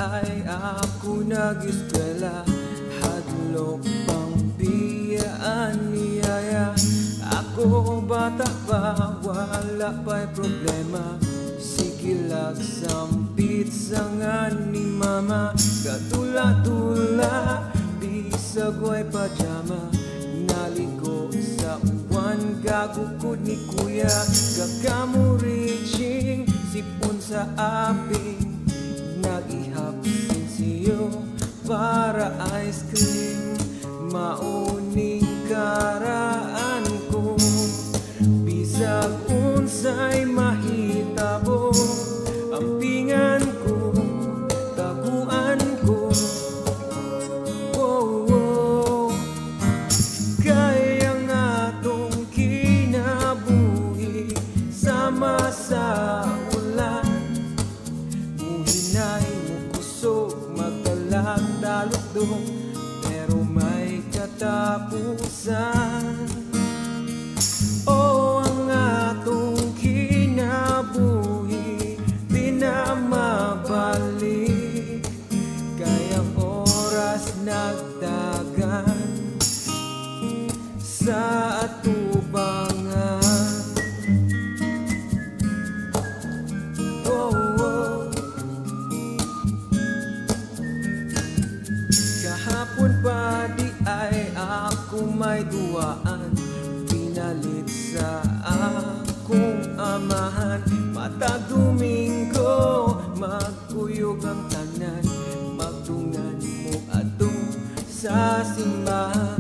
ay ako nag-eskwela, hadlok pang biyaan niyaya. Ako bata pa, wala pa'y problema, sige lang sampit sa nga ni mama. Gatula-tula, bisag way pajama, naligo sa uwan, gagukod ni kuya. Gagamo reaching, sipon sa aping, nag-ihap siyo para ice cream. Mauning karaan ko, bisag unsay mahitabo, ampingan ko, taguan ko. Oh, oh. Kaya nga tong kinabuhi, sama sa ulan, muhinay mo kusog, magdalag dalugdong, pero may katapusan. Oh, ang atong kinabuhi di na mabalik, kaya oras nagdagan sa atubangan. Oh, oh. Kahapon pa di ay ako may duwaan, pinalit sa akong amahan. Matag Domingo, magkuyog ang tanan, magtungan mo ato sa simbahan.